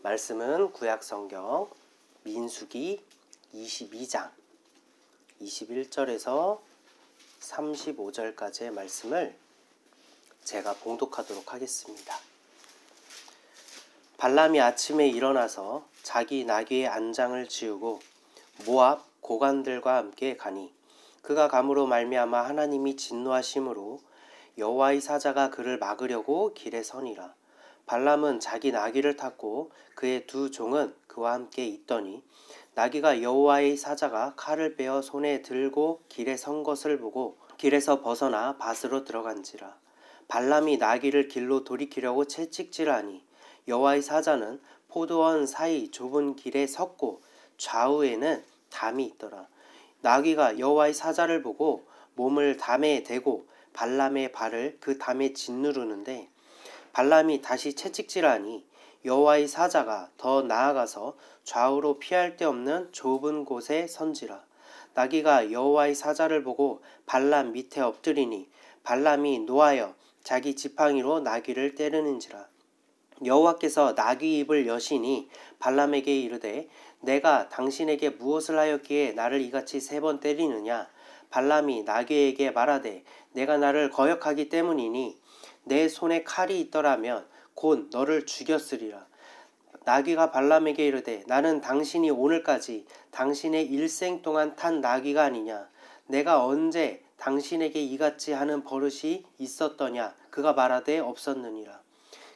말씀은 구약성경 민수기 22장 21절에서 35절까지의 말씀을 제가 봉독하도록 하겠습니다. 발람이 아침에 일어나서 자기 나귀의 안장을 지우고 모압 고관들과 함께 가니 그가 감으로 말미암아 하나님이 진노하심으로 여호와의 사자가 그를 막으려고 길에 서니라. 발람은 자기 나귀를 탔고 그의 두 종은 그와 함께 있더니 나귀가 여호와의 사자가 칼을 빼어 손에 들고 길에 선 것을 보고 길에서 벗어나 밭으로 들어간지라. 발람이 나귀를 길로 돌이키려고 채찍질하니 여호와의 사자는 포도원 사이 좁은 길에 섰고 좌우에는 담이 있더라. 나귀가 여호와의 사자를 보고 몸을 담에 대고 발람의 발을 그 담에 짓누르는데 발람이 다시 채찍질하니 여호와의 사자가 더 나아가서 좌우로 피할 데 없는 좁은 곳에 선지라. 나귀가 여호와의 사자를 보고 발람 밑에 엎드리니 발람이 노하여 자기 지팡이로 나귀를 때리는지라. 여호와께서 나귀 입을 여시니 발람에게 이르되 내가 당신에게 무엇을 하였기에 나를 이같이 3번 때리느냐. 발람이 나귀에게 말하되 내가 나를 거역하기 때문이니 내 손에 칼이 있더라면 곧 너를 죽였으리라. 나귀가 발람에게 이르되 나는 당신이 오늘까지 당신의 일생 동안 탄 나귀가 아니냐. 내가 언제 당신에게 이같이 하는 버릇이 있었더냐. 그가 말하되 없었느니라.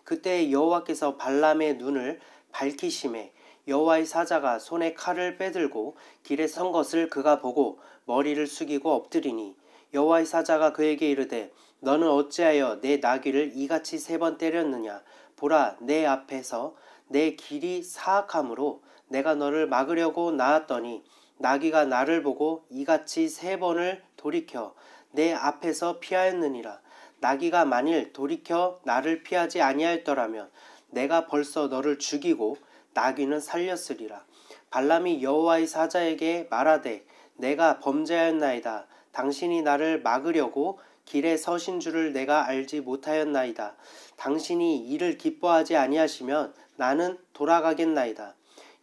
그때 여호와께서 발람의 눈을 밝히심에 여호와의 사자가 손에 칼을 빼들고 길에 선 것을 그가 보고 머리를 숙이고 엎드리니 여호와의 사자가 그에게 이르되 너는 어찌하여 내 나귀를 이같이 3번 때렸느냐. 보라, 내 앞에서 내 길이 사악함으로 내가 너를 막으려고 나았더니 나귀가 나를 보고 이같이 3번을 돌이켜 내 앞에서 피하였느니라. 나귀가 만일 돌이켜 나를 피하지 아니하였더라면 내가 벌써 너를 죽이고 나귀는 살렸으리라. 발람이 여호와의 사자에게 말하되 내가 범죄하였나이다. 당신이 나를 막으려고 길에 서신 줄을 내가 알지 못하였나이다. 당신이 이를 기뻐하지 아니하시면 나는 돌아가겠나이다.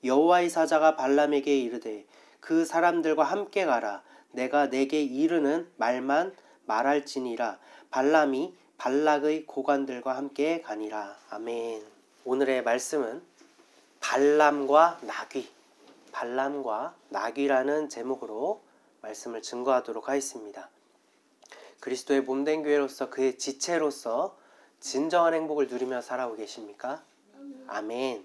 여호와의 사자가 발람에게 이르되 그 사람들과 함께 가라. 내가 내게 이르는 말만 말할지니라. 발람이 발락의 고관들과 함께 가니라. 아멘. 오늘의 말씀은 발람과 나귀, 발람과 나귀라는 제목으로 말씀을 증거하도록 하겠습니다. 그리스도의 몸된 교회로서 그의 지체로서 진정한 행복을 누리며 살아오고 계십니까? 아멘.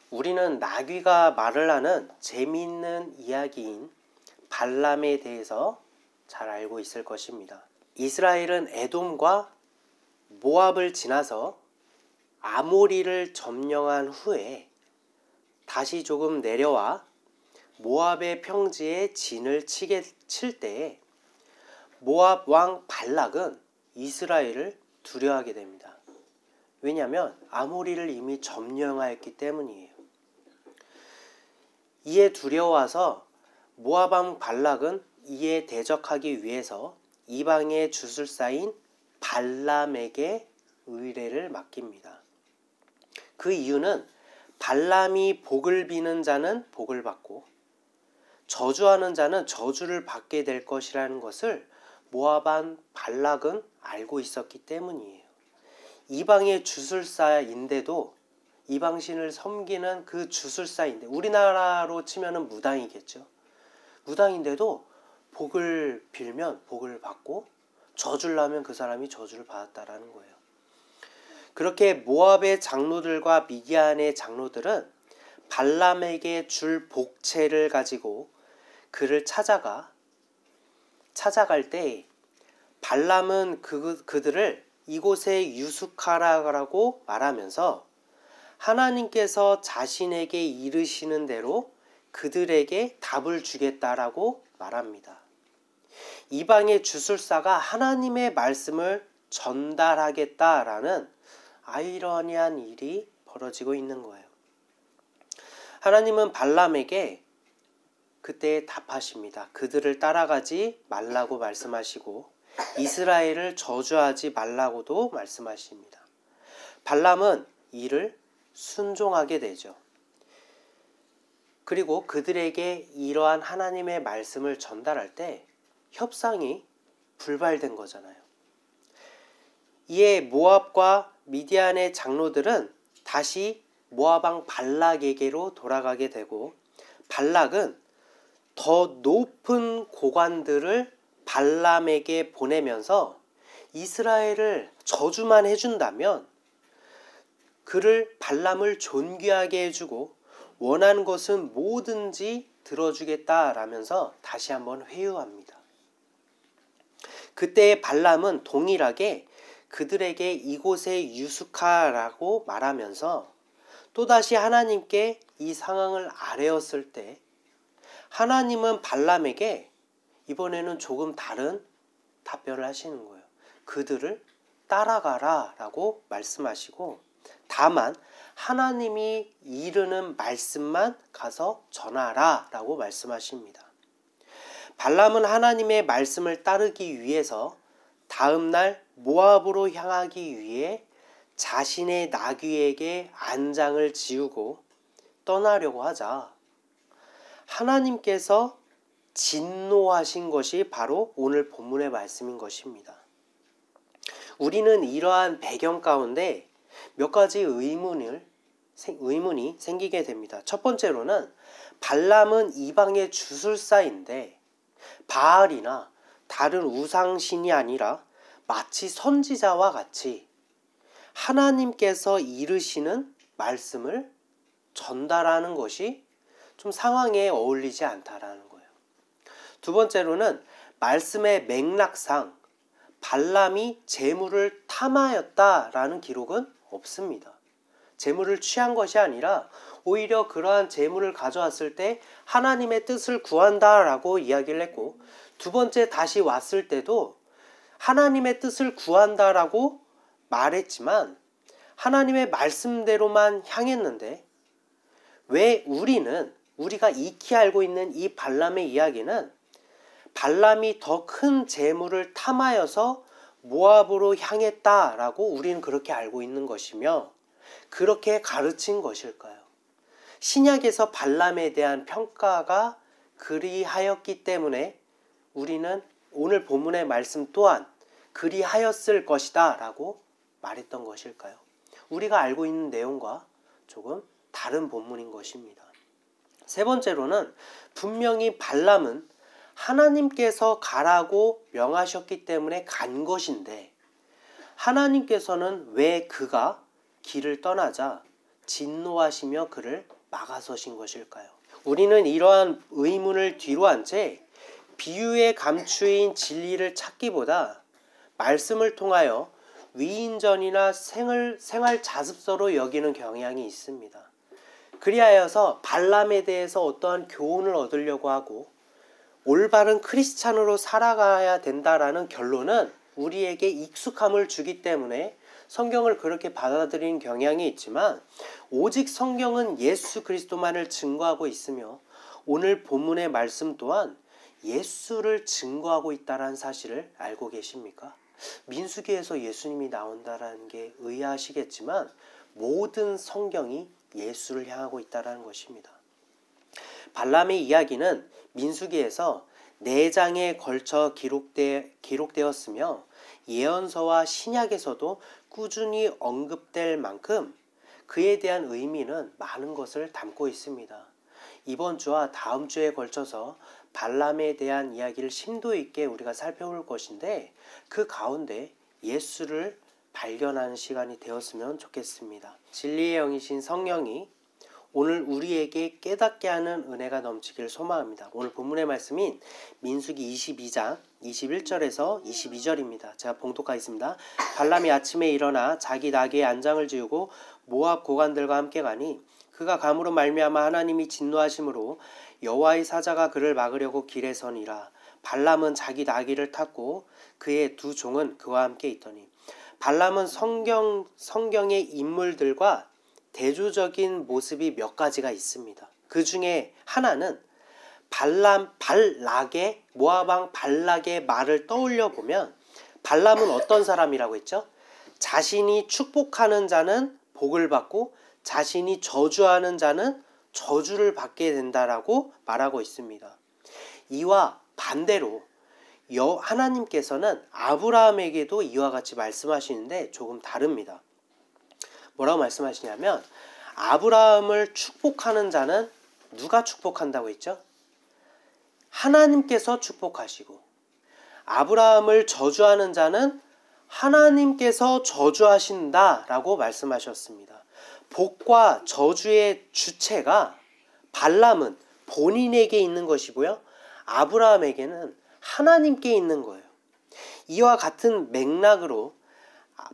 우리는 나귀가 말을 하는 재미있는 이야기인 발람에 대해서 잘 알고 있을 것입니다. 이스라엘은 에돔과 모압을 지나서 아모리를 점령한 후에 다시 조금 내려와 모압의 평지에 진을 칠 때에 모압 왕 발락은 이스라엘을 두려워하게 됩니다. 왜냐하면 아모리를 이미 점령하였기 때문이에요. 이에 두려워서 모압 왕 발락은 이에 대적하기 위해서 이방의 주술사인 발람에게 의뢰를 맡깁니다. 그 이유는 발람이 복을 비는 자는 복을 받고 저주하는 자는 저주를 받게 될 것이라는 것을 모압 왕 발락은 알고 있었기 때문이에요. 이방의 주술사인데도 이방신을 섬기는 그 주술사인데 우리나라로 치면은 무당이겠죠. 무당인데도 복을 빌면 복을 받고 저주를 하면 그 사람이 저주를 받았다라는 거예요. 그렇게 모압의 장로들과 미디안의 장로들은 발람에게 줄 복채를 가지고 그를 찾아갈 때 발람은 그들을 이곳에 유숙하라고 말하면서 하나님께서 자신에게 이르시는 대로 그들에게 답을 주겠다라고 말합니다. 이방의 주술사가 하나님의 말씀을 전달하겠다라는 아이러니한 일이 벌어지고 있는 거예요. 하나님은 발람에게 그때 답하십니다. 그들을 따라가지 말라고 말씀하시고 이스라엘을 저주하지 말라고도 말씀하십니다. 발람은 이를 순종하게 되죠. 그리고 그들에게 이러한 하나님의 말씀을 전달할 때 협상이 불발된 거잖아요. 이에 모압과 미디안의 장로들은 다시 모압 왕 발락에게로 돌아가게 되고, 발락은 더 높은 고관들을 발람에게 보내면서 이스라엘을 저주만 해준다면 그를 발람을 존귀하게 해주고 원하는 것은 뭐든지 들어주겠다라면서 다시 한번 회유합니다. 그때 발람은 동일하게 그들에게 이곳에 유숙하라고 말하면서 또다시 하나님께 이 상황을 아뢰었을 때 하나님은 발람에게 이번에는 조금 다른 답변을 하시는 거예요. 그들을 따라가라 라고 말씀하시고, 다만 하나님이 이르는 말씀만 가서 전하라 라고 말씀하십니다. 발람은 하나님의 말씀을 따르기 위해서 다음날 모압으로 향하기 위해 자신의 나귀에게 안장을 지우고 떠나려고 하자 하나님께서 진노하신 것이 바로 오늘 본문의 말씀인 것입니다. 우리는 이러한 배경 가운데 몇 가지 의문이 생기게 됩니다. 첫 번째로는 발람은 이방의 주술사인데 바알이나 다른 우상신이 아니라 마치 선지자와 같이 하나님께서 이르시는 말씀을 전달하는 것이 좀 상황에 어울리지 않다라는 거예요. 두 번째로는 말씀의 맥락상 발람이 재물을 탐하였다라는 기록은 없습니다. 재물을 취한 것이 아니라 오히려 그러한 재물을 가져왔을 때 하나님의 뜻을 구한다라고 이야기를 했고, 두 번째 다시 왔을 때도 하나님의 뜻을 구한다라고 말했지만 하나님의 말씀대로만 향했는데, 왜 우리가 익히 알고 있는 이 발람의 이야기는 발람이 더 큰 재물을 탐하여서 모압으로 향했다라고 우리는 그렇게 알고 있는 것이며 그렇게 가르친 것일까요? 신약에서 발람에 대한 평가가 그리하였기 때문에 우리는 오늘 본문의 말씀 또한 그리하였을 것이다 라고 말했던 것일까요? 우리가 알고 있는 내용과 조금 다른 본문인 것입니다. 세 번째로는 분명히 발람은 하나님께서 가라고 명하셨기 때문에 간 것인데 하나님께서는 왜 그가 길을 떠나자 진노하시며 그를 막아서신 것일까요? 우리는 이러한 의문을 뒤로한 채 비유에 감추인 진리를 찾기보다 말씀을 통하여 위인전이나 생활 자습서로 여기는 경향이 있습니다. 그리하여서 발람에 대해서 어떠한 교훈을 얻으려고 하고 올바른 크리스찬으로 살아가야 된다라는 결론은 우리에게 익숙함을 주기 때문에 성경을 그렇게 받아들이는 경향이 있지만, 오직 성경은 예수 그리스도만을 증거하고 있으며 오늘 본문의 말씀 또한 예수를 증거하고 있다는 사실을 알고 계십니까? 민수기에서 예수님이 나온다는 게 의아하시겠지만 모든 성경이 예수를 향하고 있다는 것입니다. 발람의 이야기는 민수기에서 4장에 걸쳐 기록되었으며 예언서와 신약에서도 꾸준히 언급될 만큼 그에 대한 의미는 많은 것을 담고 있습니다. 이번 주와 다음 주에 걸쳐서 발람에 대한 이야기를 심도 있게 우리가 살펴볼 것인데 그 가운데 예수를 발견하는 시간이 되었으면 좋겠습니다. 진리의 영이신 성령이 오늘 우리에게 깨닫게 하는 은혜가 넘치길 소망합니다. 오늘 본문의 말씀인 민수기 22장 21절에서 22절입니다. 제가 봉독하겠습니다. 발람이 아침에 일어나 자기 나귀의 안장을 지우고 모압 고관들과 함께 가니 그가 감으로 말미암아 하나님이 진노하심으로 여호와의 사자가 그를 막으려고 길에 서니라. 발람은 자기 나귀를 탔고 그의 두 종은 그와 함께 있더니, 발람은 성경의 인물들과 대조적인 모습이 몇 가지가 있습니다. 그 중에 하나는 모압 왕 발락의 말을 떠올려 보면 발람은 어떤 사람이라고 했죠? 자신이 축복하는 자는 복을 받고 자신이 저주하는 자는 저주를 받게 된다라고 말하고 있습니다. 이와 반대로 하나님께서는 아브라함에게도 이와 같이 말씀하시는데 조금 다릅니다. 뭐라고 말씀하시냐면 아브라함을 축복하는 자는 누가 축복한다고 했죠? 하나님께서 축복하시고, 아브라함을 저주하는 자는 하나님께서 저주하신다라고 말씀하셨습니다. 복과 저주의 주체가 발람은 본인에게 있는 것이고요, 아브라함에게는 하나님께 있는 거예요. 이와 같은 맥락으로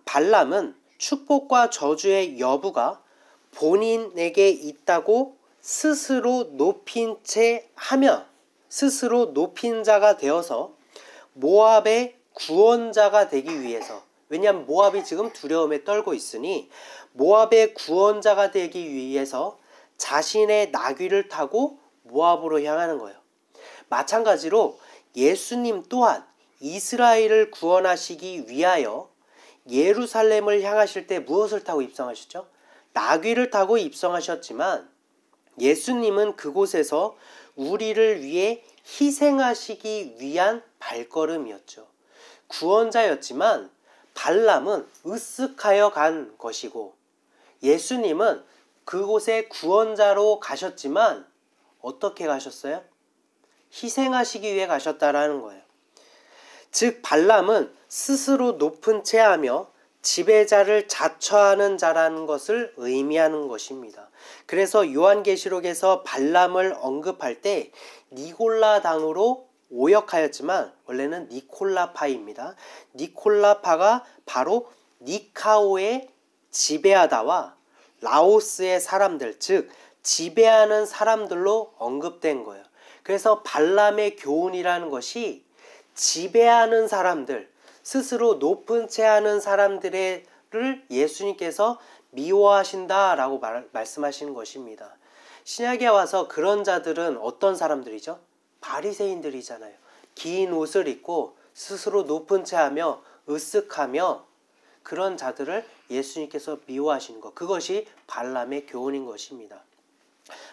발람은 축복과 저주의 여부가 본인에게 있다고 스스로 높인 채 하며 스스로 높인 자가 되어서 모압의 구원자가 되기 위해서, 왜냐하면 모압이 지금 두려움에 떨고 있으니 모압의 구원자가 되기 위해서 자신의 나귀를 타고 모압으로 향하는 거예요. 마찬가지로 예수님 또한 이스라엘을 구원하시기 위하여 예루살렘을 향하실 때 무엇을 타고 입성하셨죠? 나귀를 타고 입성하셨지만 예수님은 그곳에서 우리를 위해 희생하시기 위한 발걸음이었죠. 구원자였지만 발람은 으쓱하여 간 것이고, 예수님은 그곳에 구원자로 가셨지만 어떻게 가셨어요? 희생하시기 위해 가셨다라는 거예요. 즉 발람은 스스로 높은 채 하며 지배자를 자처하는 자라는 것을 의미하는 것입니다. 그래서 요한계시록에서 발람을 언급할 때 니골라당으로 오역하였지만 원래는 니콜라파입니다. 니콜라파가 바로 니카오의 지배하다와 라오스의 사람들, 즉 지배하는 사람들로 언급된 거예요. 그래서 발람의 교훈이라는 것이 지배하는 사람들, 스스로 높은 채 하는 사람들을 예수님께서 미워하신다라고 말씀하시는 것입니다. 신약에 와서 그런 자들은 어떤 사람들이죠? 바리새인들이잖아요. 긴 옷을 입고 스스로 높은 채 하며 으쓱하며 그런 자들을 예수님께서 미워하시는 것, 그것이 발람의 교훈인 것입니다.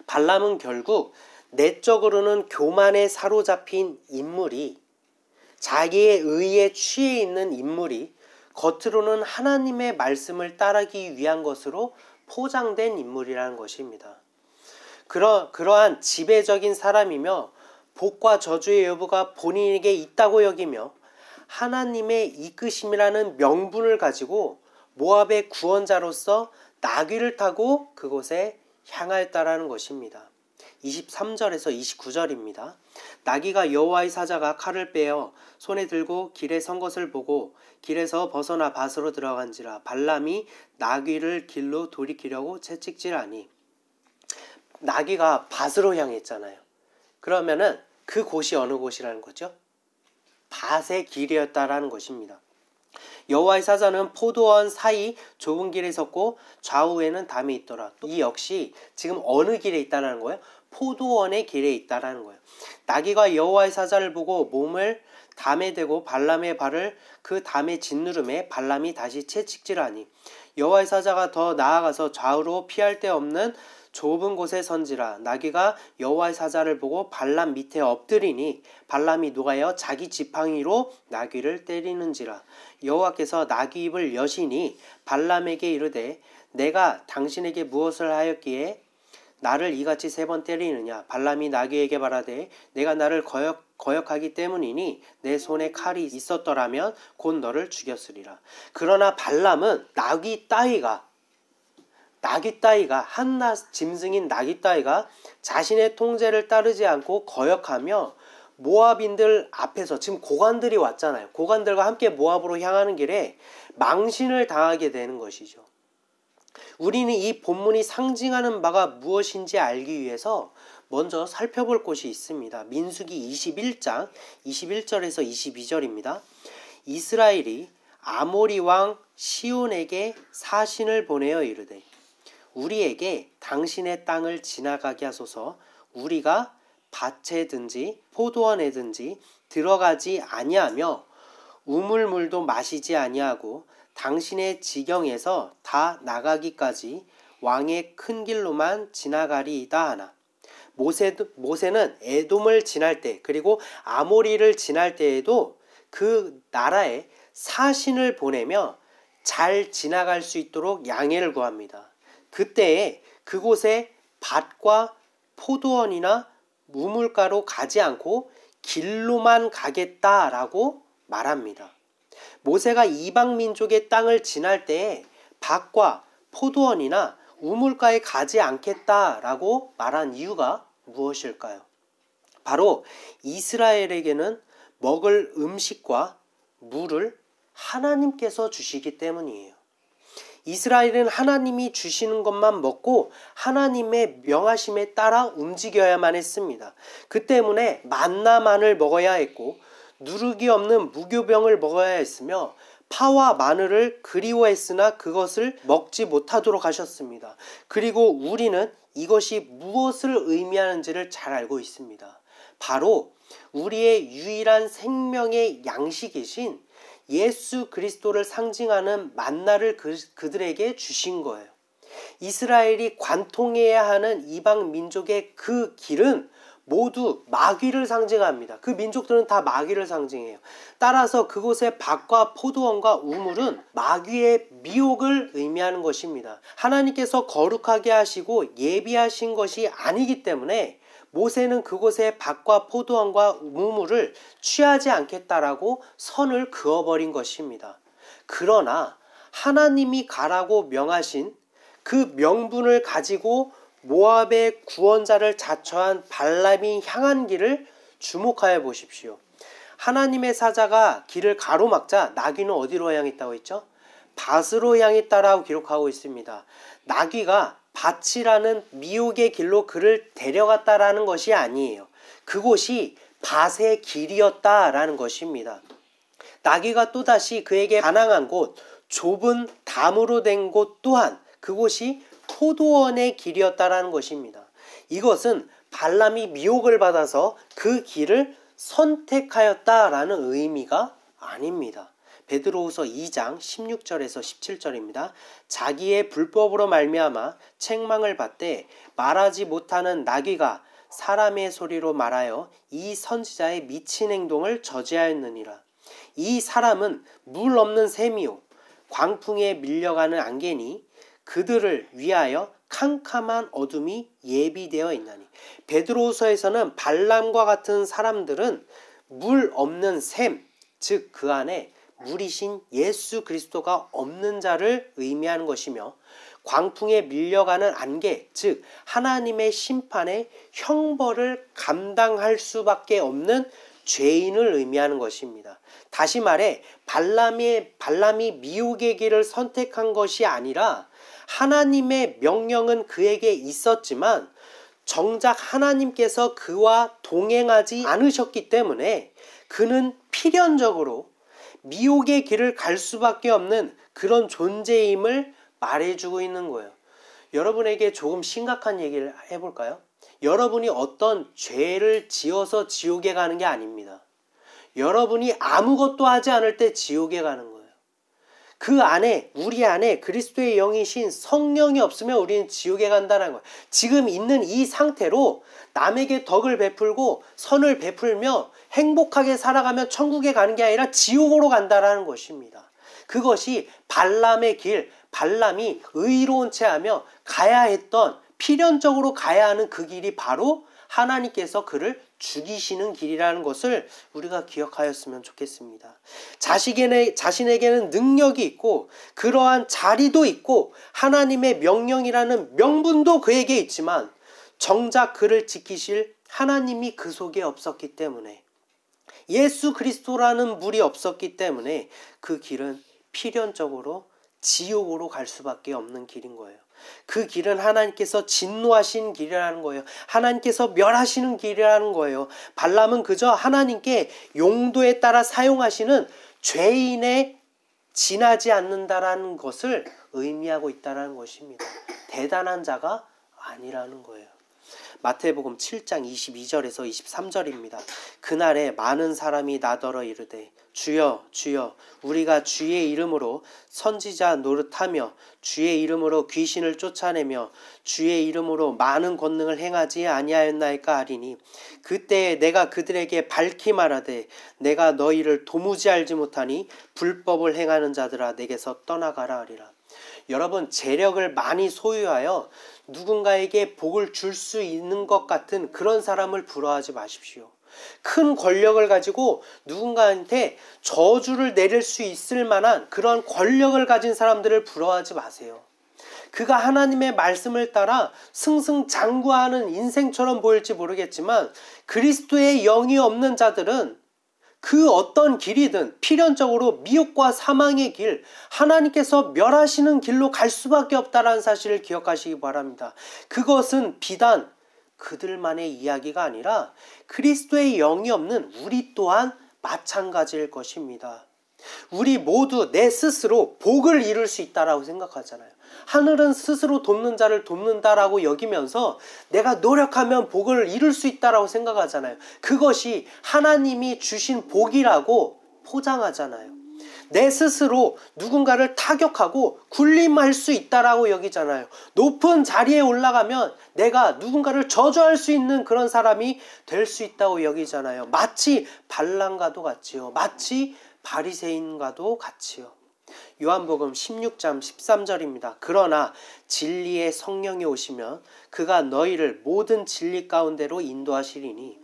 발람은 결국 내적으로는 교만에 사로잡힌 인물이, 자기의 의에 취해 있는 인물이 겉으로는 하나님의 말씀을 따르기 위한 것으로 포장된 인물이라는 것입니다. 그러한 지배적인 사람이며 복과 저주의 여부가 본인에게 있다고 여기며 하나님의 이끄심이라는 명분을 가지고 모압의 구원자로서 나귀를 타고 그곳에 향하였다라는 것입니다. 23절에서 29절입니다. 나귀가 여호와의 사자가 칼을 빼어 손에 들고 길에 선 것을 보고 길에서 벗어나 밭으로 들어간지라. 발람이 나귀를 길로 돌이키려고 채찍질하니. 나귀가 밭으로 향했잖아요. 그러면은 그 곳이 어느 곳이라는 거죠? 밭의 길이었다라는 것입니다. 여호와의 사자는 포도원 사이 좁은 길에 섰고 좌우에는 담이 있더라. 이 역시 지금 어느 길에 있다는 거예요? 포도원의 길에 있다라는 거예요. 나귀가 여호와의 사자를 보고 몸을 담에 대고 발람의 발을 그 담에 짓누름에 발람이 다시 채찍질하니 여호와의 사자가 더 나아가서 좌우로 피할 데 없는 좁은 곳에 선지라. 나귀가 여호와의 사자를 보고 발람 밑에 엎드리니 발람이 노하여 자기 지팡이로 나귀를 때리는지라. 여호와께서 나귀 입을 여시니 발람에게 이르되 내가 당신에게 무엇을 하였기에 나를 이같이 3번 때리느냐. 발람이 나귀에게 말하되 내가 나를 거역하기 때문이니 내 손에 칼이 있었더라면 곧 너를 죽였으리라. 그러나 발람은 나귀 따위가 한낱 짐승인 나귀 따위가 자신의 통제를 따르지 않고 거역하며 모압인들 앞에서, 지금 고관들이 왔잖아요. 고관들과 함께 모압으로 향하는 길에 망신을 당하게 되는 것이죠. 우리는 이 본문이 상징하는 바가 무엇인지 알기 위해서 먼저 살펴볼 곳이 있습니다. 민수기 21장 21절에서 22절입니다. 이스라엘이 아모리 왕 시온에게 사신을 보내어 이르되 우리에게 당신의 땅을 지나가게 하소서. 우리가 밭에든지 포도원에든지 들어가지 아니하며 우물물도 마시지 아니하고 당신의 지경에서 다 나가기까지 왕의 큰 길로만 지나가리이다 하나. 모세는 에돔을 지날 때 그리고 아모리를 지날 때에도 그 나라에 사신을 보내며 잘 지나갈 수 있도록 양해를 구합니다. 그때에 그곳에 밭과 포도원이나 우물가로 가지 않고 길로만 가겠다라고 말합니다. 모세가 이방 민족의 땅을 지날 때에 밭과 포도원이나 우물가에 가지 않겠다라고 말한 이유가 무엇일까요? 바로 이스라엘에게는 먹을 음식과 물을 하나님께서 주시기 때문이에요. 이스라엘은 하나님이 주시는 것만 먹고 하나님의 명하심에 따라 움직여야만 했습니다. 그 때문에 만나만을 먹어야 했고 누룩이 없는 무교병을 먹어야 했으며 파와 마늘을 그리워했으나 그것을 먹지 못하도록 하셨습니다. 그리고 우리는 이것이 무엇을 의미하는지를 잘 알고 있습니다. 바로 우리의 유일한 생명의 양식이신 예수 그리스도를 상징하는 만나를 그들에게 주신 거예요. 이스라엘이 관통해야 하는 이방 민족의 그 길은 모두 마귀를 상징합니다. 그 민족들은 다 마귀를 상징해요. 따라서 그곳의 밭과 포도원과 우물은 마귀의 미혹을 의미하는 것입니다. 하나님께서 거룩하게 하시고 예비하신 것이 아니기 때문에 모세는 그곳의 밭과 포도원과 우물을 취하지 않겠다라고 선을 그어버린 것입니다. 그러나 하나님이 가라고 명하신 그 명분을 가지고 모압의 구원자를 자처한 발람이 향한 길을 주목하여 보십시오. 하나님의 사자가 길을 가로막자 나귀는 어디로 향했다고 했죠? 밭으로 향했다라고 기록하고 있습니다. 나귀가 밭이라는 미혹의 길로 그를 데려갔다라는 것이 아니에요. 그곳이 밭의 길이었다라는 것입니다. 나귀가 또다시 그에게 반항한 곳, 좁은 담으로 된 곳 또한 그곳이 포도원의 길이었다라는 것입니다. 이것은 발람이 미혹을 받아서 그 길을 선택하였다라는 의미가 아닙니다. 베드로후서 2장 16절에서 17절입니다. 자기의 불법으로 말미암아 책망을 받되 말하지 못하는 나귀가 사람의 소리로 말하여 이 선지자의 미친 행동을 저지하였느니라. 이 사람은 물 없는 샘이요 광풍에 밀려가는 안개니 그들을 위하여 캄캄한 어둠이 예비되어 있나니. 베드로후서에서는 발람과 같은 사람들은 물 없는 샘, 즉 그 안에 물이신 예수 그리스도가 없는 자를 의미하는 것이며 광풍에 밀려가는 안개, 즉 하나님의 심판의 형벌을 감당할 수밖에 없는 죄인을 의미하는 것입니다. 다시 말해 발람이 미혹의 길을 선택한 것이 아니라 하나님의 명령은 그에게 있었지만 정작 하나님께서 그와 동행하지 않으셨기 때문에 그는 필연적으로 미혹의 길을 갈 수밖에 없는 그런 존재임을 말해주고 있는 거예요. 여러분에게 조금 심각한 얘기를 해볼까요? 여러분이 어떤 죄를 지어서 지옥에 가는 게 아닙니다. 여러분이 아무것도 하지 않을 때 지옥에 가는 거예요. 그 안에 우리 안에 그리스도의 영이신 성령이 없으면 우리는 지옥에 간다는 거예요. 지금 있는 이 상태로 남에게 덕을 베풀고 선을 베풀며 행복하게 살아가면 천국에 가는 게 아니라 지옥으로 간다는 것입니다. 그것이 발람의 길, 발람이 의로운 채 하며 가야 했던 필연적으로 가야 하는 그 길이 바로 하나님께서 그를 죽이시는 길이라는 것을 우리가 기억하였으면 좋겠습니다. 자신에게는 능력이 있고 그러한 자리도 있고 하나님의 명령이라는 명분도 그에게 있지만 정작 그를 지키실 하나님이 그 속에 없었기 때문에 예수 그리스도라는 물이 없었기 때문에 그 길은 필연적으로 지옥으로 갈 수밖에 없는 길인 거예요. 그 길은 하나님께서 진노하신 길이라는 거예요. 하나님께서 멸하시는 길이라는 거예요. 발람은 그저 하나님께 용도에 따라 사용하시는 죄인에 지나지 않는다라는 것을 의미하고 있다는 것입니다. 대단한 자가 아니라는 거예요. 마태복음 7장 22절에서 23절입니다. 그날에 많은 사람이 나더러 이르되 주여 주여 우리가 주의 이름으로 선지자 노릇하며 주의 이름으로 귀신을 쫓아내며 주의 이름으로 많은 권능을 행하지 아니하였나이까 하리니 그때에 내가 그들에게 밝히 말하되 내가 너희를 도무지 알지 못하니 불법을 행하는 자들아 내게서 떠나가라 하리라. 여러분, 재력을 많이 소유하여 누군가에게 복을 줄 수 있는 것 같은 그런 사람을 부러워하지 마십시오. 큰 권력을 가지고 누군가한테 저주를 내릴 수 있을 만한 그런 권력을 가진 사람들을 부러워하지 마세요. 그가 하나님의 말씀을 따라 승승장구하는 인생처럼 보일지 모르겠지만 그리스도의 영이 없는 자들은 그 어떤 길이든 필연적으로 미혹과 사망의 길, 하나님께서 멸하시는 길로 갈 수밖에 없다는 사실을 기억하시기 바랍니다. 그것은 비단 그들만의 이야기가 아니라 그리스도의 영이 없는 우리 또한 마찬가지일 것입니다. 우리 모두 내 스스로 복을 이룰 수 있다라고 생각하잖아요. 하늘은 스스로 돕는 자를 돕는다라고 여기면서 내가 노력하면 복을 이룰 수 있다라고 생각하잖아요. 그것이 하나님이 주신 복이라고 포장하잖아요. 내 스스로 누군가를 타격하고 군림할 수 있다라고 여기잖아요. 높은 자리에 올라가면 내가 누군가를 저주할 수 있는 그런 사람이 될 수 있다고 여기잖아요. 마치 발람과도 같지요. 마치 바리새인과도 같이요. 요한복음 16장 13절입니다. 그러나 진리의 성령이 오시면 그가 너희를 모든 진리 가운데로 인도하시리니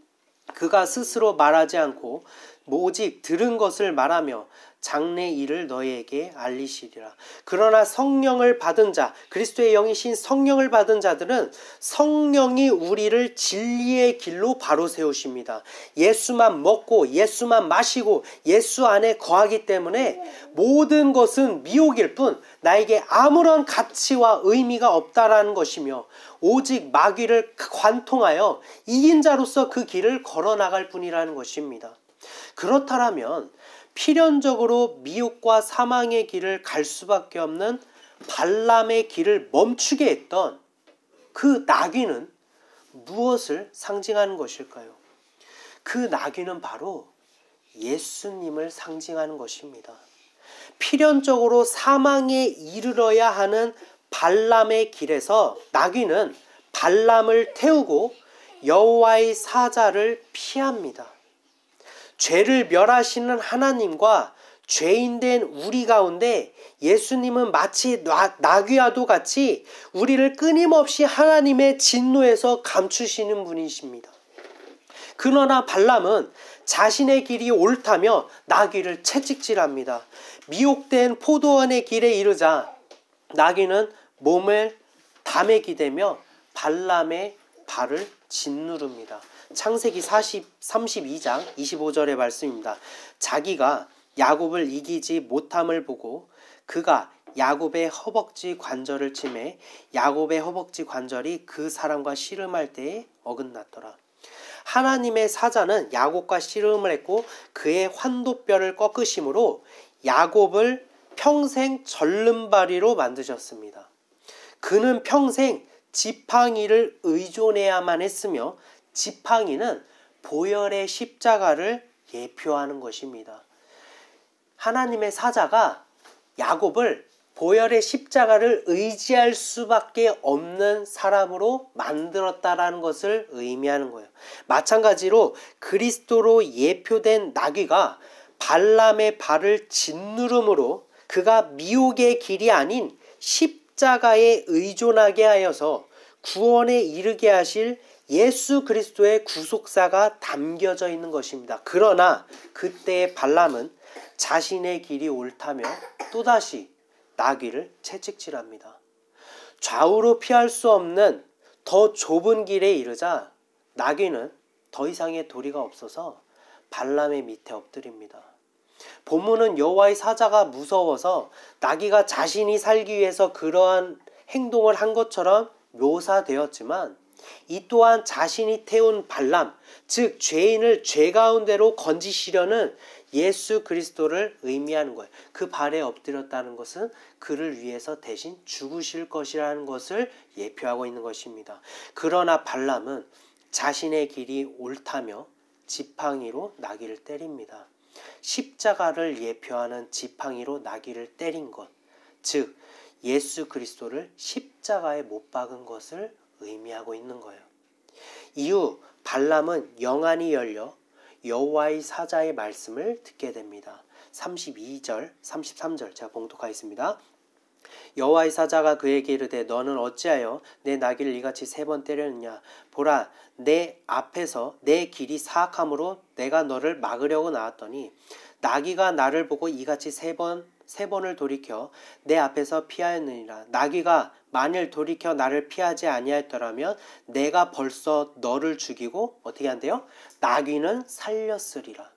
그가 스스로 말하지 않고 오직 들은 것을 말하며 장래 일을 너희에게 알리시리라. 그러나 성령을 받은 자, 그리스도의 영이신 성령을 받은 자들은 성령이 우리를 진리의 길로 바로 세우십니다. 예수만 먹고 예수만 마시고 예수 안에 거하기 때문에 모든 것은 미혹일 뿐 나에게 아무런 가치와 의미가 없다라는 것이며 오직 마귀를 관통하여 이긴 자로서 그 길을 걸어나갈 뿐이라는 것입니다. 그렇다면 필연적으로 미혹과 사망의 길을 갈 수밖에 없는 발람의 길을 멈추게 했던 그 나귀는 무엇을 상징하는 것일까요? 그 나귀는 바로 예수님을 상징하는 것입니다. 필연적으로 사망에 이르러야 하는 발람의 길에서 나귀는 발람을 태우고 여호와의 사자를 피합니다. 죄를 멸하시는 하나님과 죄인된 우리 가운데 예수님은 마치 나귀와도 같이 우리를 끊임없이 하나님의 진노에서 감추시는 분이십니다. 그러나 발람은 자신의 길이 옳다며 나귀를 채찍질합니다. 미혹된 포도원의 길에 이르자 나귀는 몸을 담에 기대며 발람의 발을 짓누릅니다. 창세기 32장 25절의 말씀입니다. 자기가 야곱을 이기지 못함을 보고 그가 야곱의 허벅지 관절을 치매 야곱의 허벅지 관절이 그 사람과 씨름할 때에 어긋났더라. 하나님의 사자는 야곱과 씨름을 했고 그의 환도뼈를 꺾으심으로 야곱을 평생 절름발이로 만드셨습니다. 그는 평생 지팡이를 의존해야만 했으며 지팡이는 보혈의 십자가를 예표하는 것입니다. 하나님의 사자가 야곱을 보혈의 십자가를 의지할 수밖에 없는 사람으로 만들었다라는 것을 의미하는 거예요. 마찬가지로 그리스도로 예표된 나귀가 발람의 발을 짓누름으로 그가 미혹의 길이 아닌 십자가에 의존하게 하여서 구원에 이르게 하실 예수 그리스도의 구속사가 담겨져 있는 것입니다. 그러나 그때의 발람은 자신의 길이 옳다며 또다시 나귀를 채찍질합니다. 좌우로 피할 수 없는 더 좁은 길에 이르자 나귀는 더 이상의 도리가 없어서 발람의 밑에 엎드립니다. 본문은 여호와의 사자가 무서워서 나귀가 자신이 살기 위해서 그러한 행동을 한 것처럼 묘사되었지만 이 또한 자신이 태운 발람, 즉 죄인을 죄 가운데로 건지시려는 예수 그리스도를 의미하는 거예요. 그 발에 엎드렸다는 것은 그를 위해서 대신 죽으실 것이라는 것을 예표하고 있는 것입니다. 그러나 발람은 자신의 길이 옳다며 지팡이로 나귀를 때립니다. 십자가를 예표하는 지팡이로 나귀를 때린 것, 즉 예수 그리스도를 십자가에 못 박은 것을 의미하고 있는 거예요. 이후 발람은 영안이 열려 여호와의 사자의 말씀을 듣게 됩니다. 32절, 33절 제가 봉독하겠습니다. 여호와의 사자가 그에게 이르되 너는 어찌하여 내 나귀를 이같이 3번 때렸느냐. 보라, 내 앞에서 내 길이 사악함으로 내가 너를 막으려고 나왔더니 나귀가 나를 보고 이같이 3번을 돌이켜 내 앞에서 피하였느니라. 나귀가 만일 돌이켜 나를 피하지 아니하였더라면 내가 벌써 너를 죽이고 어떻게 한대요? 나귀는 살렸으리라.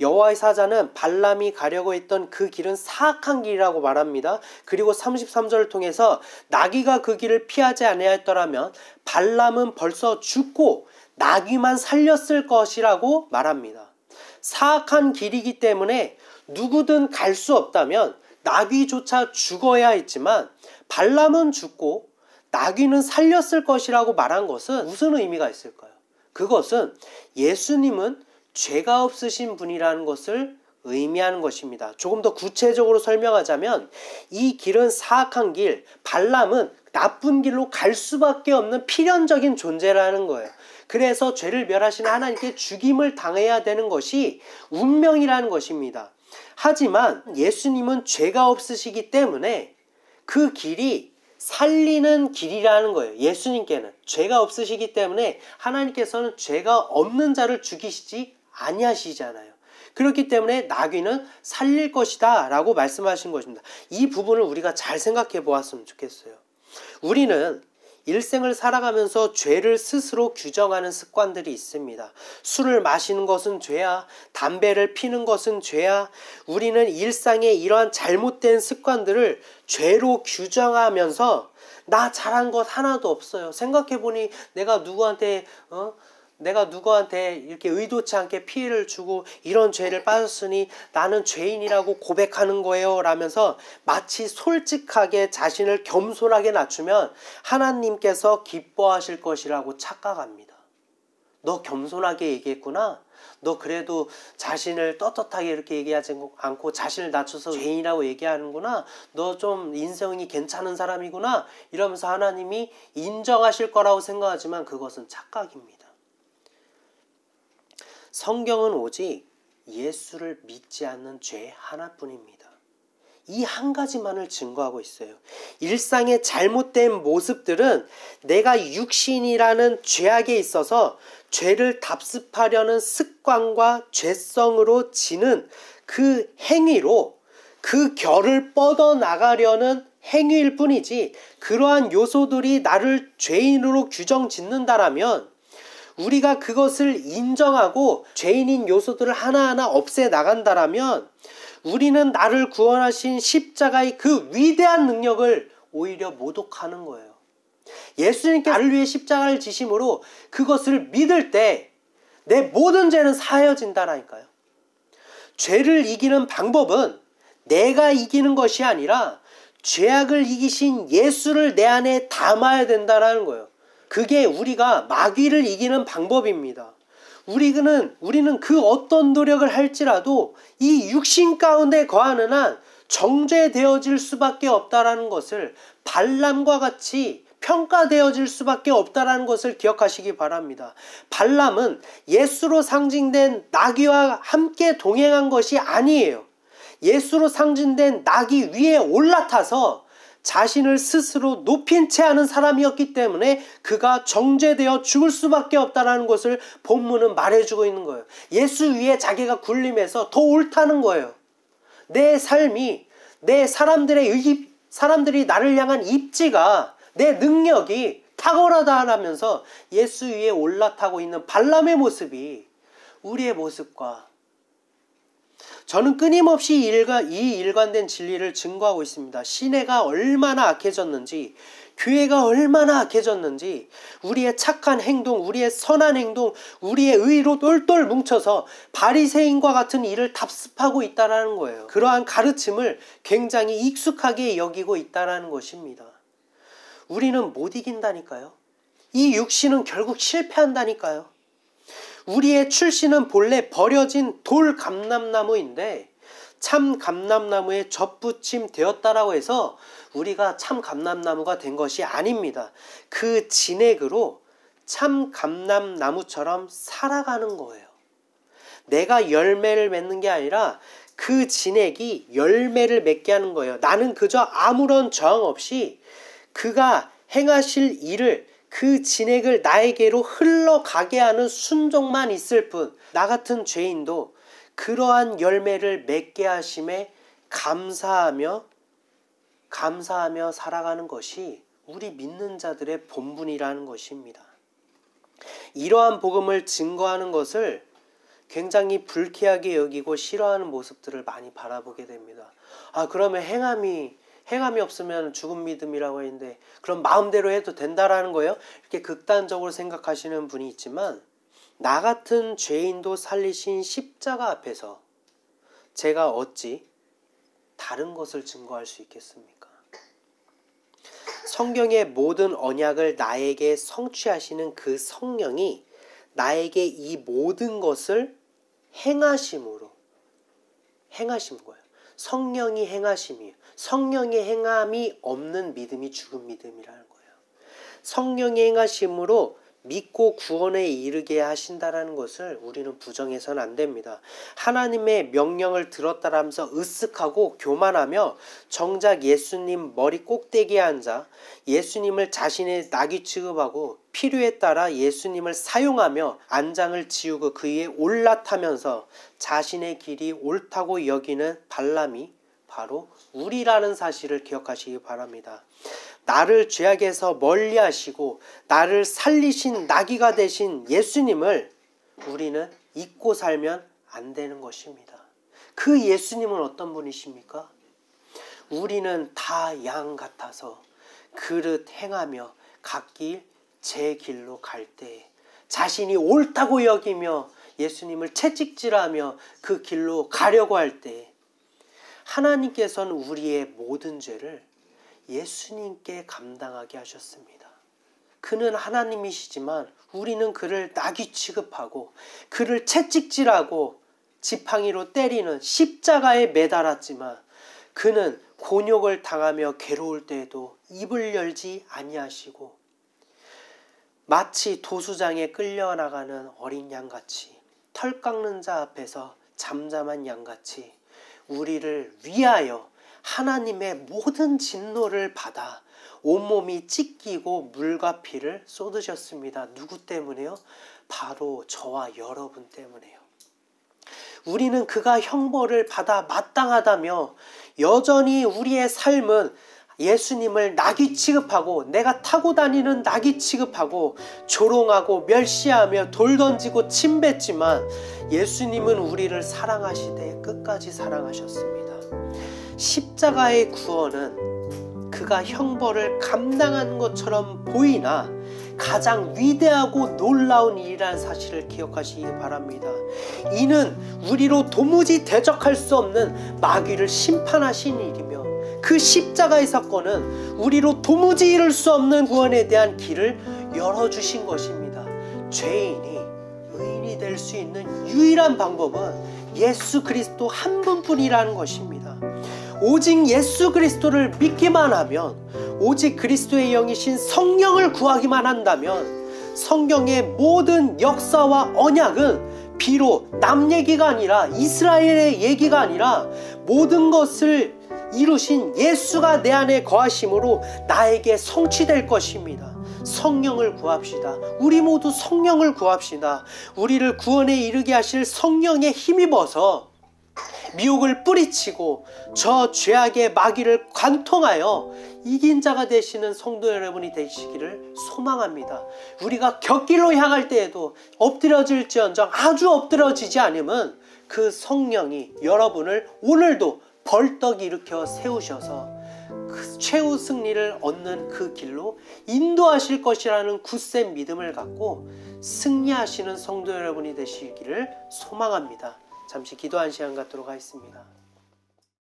여호와의 사자는 발람이 가려고 했던 그 길은 사악한 길이라고 말합니다. 그리고 33절을 통해서 나귀가 그 길을 피하지 아니하였더라면 발람은 벌써 죽고 나귀만 살렸을 것이라고 말합니다. 사악한 길이기 때문에 누구든 갈 수 없다면 나귀조차 죽어야 했지만 발람은 죽고 나귀는 살렸을 것이라고 말한 것은 무슨 의미가 있을까요? 그것은 예수님은 죄가 없으신 분이라는 것을 의미하는 것입니다. 조금 더 구체적으로 설명하자면 이 길은 사악한 길, 발람은 나쁜 길로 갈 수밖에 없는 필연적인 존재라는 거예요. 그래서 죄를 멸하시는 하나님께 죽임을 당해야 되는 것이 운명이라는 것입니다. 하지만 예수님은 죄가 없으시기 때문에 그 길이 살리는 길이라는 거예요. 예수님께는 죄가 없으시기 때문에 하나님께서는 죄가 없는 자를 죽이시지 아니하시잖아요. 그렇기 때문에 나귀는 살릴 것이다 라고 말씀하신 것입니다. 이 부분을 우리가 잘 생각해 보았으면 좋겠어요. 우리는 일생을 살아가면서 죄를 스스로 규정하는 습관들이 있습니다. 술을 마시는 것은 죄야, 담배를 피는 것은 죄야. 우리는 일상의 이러한 잘못된 습관들을 죄로 규정하면서 나 잘한 것 하나도 없어요. 생각해보니 내가 누구한테 이렇게 의도치 않게 피해를 주고 이런 죄를 빠졌으니 나는 죄인이라고 고백하는 거예요 라면서 마치 솔직하게 자신을 겸손하게 낮추면 하나님께서 기뻐하실 것이라고 착각합니다. 너 겸손하게 얘기했구나. 너 그래도 자신을 떳떳하게 이렇게 얘기하지 않고 자신을 낮춰서 죄인이라고 얘기하는구나. 너 좀 인성이 괜찮은 사람이구나. 이러면서 하나님이 인정하실 거라고 생각하지만 그것은 착각입니다. 성경은 오직 예수를 믿지 않는 죄 하나뿐입니다. 이 한 가지만을 증거하고 있어요. 일상의 잘못된 모습들은 내가 육신이라는 죄악에 있어서 죄를 답습하려는 습관과 죄성으로 지는 그 행위로 그 결을 뻗어나가려는 행위일 뿐이지 그러한 요소들이 나를 죄인으로 규정 짓는다라면 우리가 그것을 인정하고 죄인인 요소들을 하나하나 없애 나간다라면 우리는 나를 구원하신 십자가의 그 위대한 능력을 오히려 모독하는 거예요. 예수님께 나를 위해 십자가를 지심으로 그것을 믿을 때 내 모든 죄는 사해진다라니까요. 죄를 이기는 방법은 내가 이기는 것이 아니라 죄악을 이기신 예수를 내 안에 담아야 된다는 거예요. 그게 우리가 마귀를 이기는 방법입니다. 우리는 그 어떤 노력을 할지라도 이 육신 가운데 거하는 한 정죄되어질 수밖에 없다라는 것을 발람과 같이 평가되어질 수밖에 없다라는 것을 기억하시기 바랍니다. 발람은 예수로 상징된 나귀와 함께 동행한 것이 아니에요. 예수로 상징된 나귀 위에 올라타서 자신을 스스로 높인 채 하는 사람이었기 때문에 그가 정죄되어 죽을 수밖에 없다는 것을 본문은 말해주고 있는 거예요. 예수 위에 자기가 군림해서 더 옳다는 거예요. 내 삶이 사람들이 나를 향한 입지가 내 능력이 탁월하다 하면서 예수 위에 올라타고 있는 발람의 모습이 우리의 모습과 저는 끊임없이 이 일관된 진리를 증거하고 있습니다. 시내가 얼마나 악해졌는지 교회가 얼마나 악해졌는지, 우리의 착한 행동, 우리의 선한 행동, 우리의 의로 똘똘 뭉쳐서 바리새인과 같은 일을 답습하고 있다는 거예요. 그러한 가르침을 굉장히 익숙하게 여기고 있다는 것입니다. 우리는 못 이긴다니까요. 이 육신은 결국 실패한다니까요. 우리의 출신은 본래 버려진 돌 감람나무인데 참 감람나무에 접붙임 되었다라고 해서 우리가 참 감람나무가 된 것이 아닙니다. 그 진액으로 참 감람나무처럼 살아가는 거예요. 내가 열매를 맺는 게 아니라 그 진액이 열매를 맺게 하는 거예요. 나는 그저 아무런 저항 없이 그가 행하실 일을, 그 진액을 나에게로 흘러가게 하는 순종만 있을 뿐, 나 같은 죄인도 그러한 열매를 맺게 하심에 감사하며 살아가는 것이 우리 믿는 자들의 본분이라는 것입니다. 이러한 복음을 증거하는 것을 굉장히 불쾌하게 여기고 싫어하는 모습들을 많이 바라보게 됩니다. 그러면 행함이 없으면 죽은 믿음이라고 했는데 그럼 마음대로 해도 된다라는 거예요? 이렇게 극단적으로 생각하시는 분이 있지만, 나 같은 죄인도 살리신 십자가 앞에서 제가 어찌 다른 것을 증거할 수 있겠습니까? 성경의 모든 언약을 나에게 성취하시는 그 성령이 나에게 이 모든 것을 행하신 거예요. 성령이 행하심이에요. 성령의 행함이 없는 믿음이 죽은 믿음이라는 거예요. 성령의 행하심으로 믿고 구원에 이르게 하신다라는 것을 우리는 부정해서는 안 됩니다. 하나님의 명령을 들었다라면서 으쓱하고 교만하며 정작 예수님 머리 꼭대기에 앉아 예수님을 자신의 낙이 취급하고 필요에 따라 예수님을 사용하며 안장을 지우고 그 위에 올라타면서 자신의 길이 옳다고 여기는 발람이 바로 우리라는 사실을 기억하시기 바랍니다. 나를 죄악에서 멀리 하시고 나를 살리신 나귀가 되신 예수님을 우리는 잊고 살면 안 되는 것입니다. 그 예수님은 어떤 분이십니까? 우리는 다 양 같아서 그릇 행하며 갓길 제 길로 갈 때 자신이 옳다고 여기며 예수님을 채찍질하며 그 길로 가려고 할 때 하나님께서는 우리의 모든 죄를 예수님께 감당하게 하셨습니다. 그는 하나님이시지만 우리는 그를 낙이 취급하고 그를 채찍질하고 지팡이로 때리는 십자가에 매달았지만 그는 곤욕을 당하며 괴로울 때에도 입을 열지 아니하시고 마치 도수장에 끌려나가는 어린 양같이 털 깎는 자 앞에서 잠잠한 양같이 우리를 위하여 하나님의 모든 진노를 받아 온몸이 찢기고 물과 피를 쏟으셨습니다. 누구 때문에요? 바로 저와 여러분 때문에요. 우리는 그가 형벌을 받아 마땅하다며 여전히 우리의 삶은 예수님을 낙이 취급하고 내가 타고 다니는 낙이 취급하고 조롱하고 멸시하며 돌 던지고 침뱉지만 예수님은 우리를 사랑하시되 끝까지 사랑하셨습니다. 십자가의 구원은 그가 형벌을 감당한 것처럼 보이나 가장 위대하고 놀라운 일이라는 사실을 기억하시기 바랍니다. 이는 우리로 도무지 대적할 수 없는 마귀를 심판하신 일이며 그 십자가의 사건은 우리로 도무지 이룰 수 없는 구원에 대한 길을 열어주신 것입니다. 죄인이 의인이 될 수 있는 유일한 방법은 예수 그리스도 한 분뿐이라는 것입니다. 오직 예수 그리스도를 믿기만 하면, 오직 그리스도의 영이신 성령을 구하기만 한다면 성경의 모든 역사와 언약은 비록 남 얘기가 아니라 이스라엘의 얘기가 아니라 모든 것을 이루신 예수가 내 안에 거하심으로 나에게 성취될 것입니다. 성령을 구합시다. 우리 모두 성령을 구합시다. 우리를 구원에 이르게 하실 성령에 힘입어서 미혹을 뿌리치고 저 죄악의 마귀를 관통하여 이긴 자가 되시는 성도 여러분이 되시기를 소망합니다. 우리가 곁길로 향할 때에도 엎드려질지언정 아주 엎드려지지 않으면 그 성령이 여러분을 오늘도 벌떡 일으켜 세우셔서 최후 승리를 얻는 그 길로 인도하실 것이라는 굳센 믿음을 갖고 승리하시는 성도 여러분이 되시기를 소망합니다. 잠시 기도한 시간 갖도록 하겠습니다.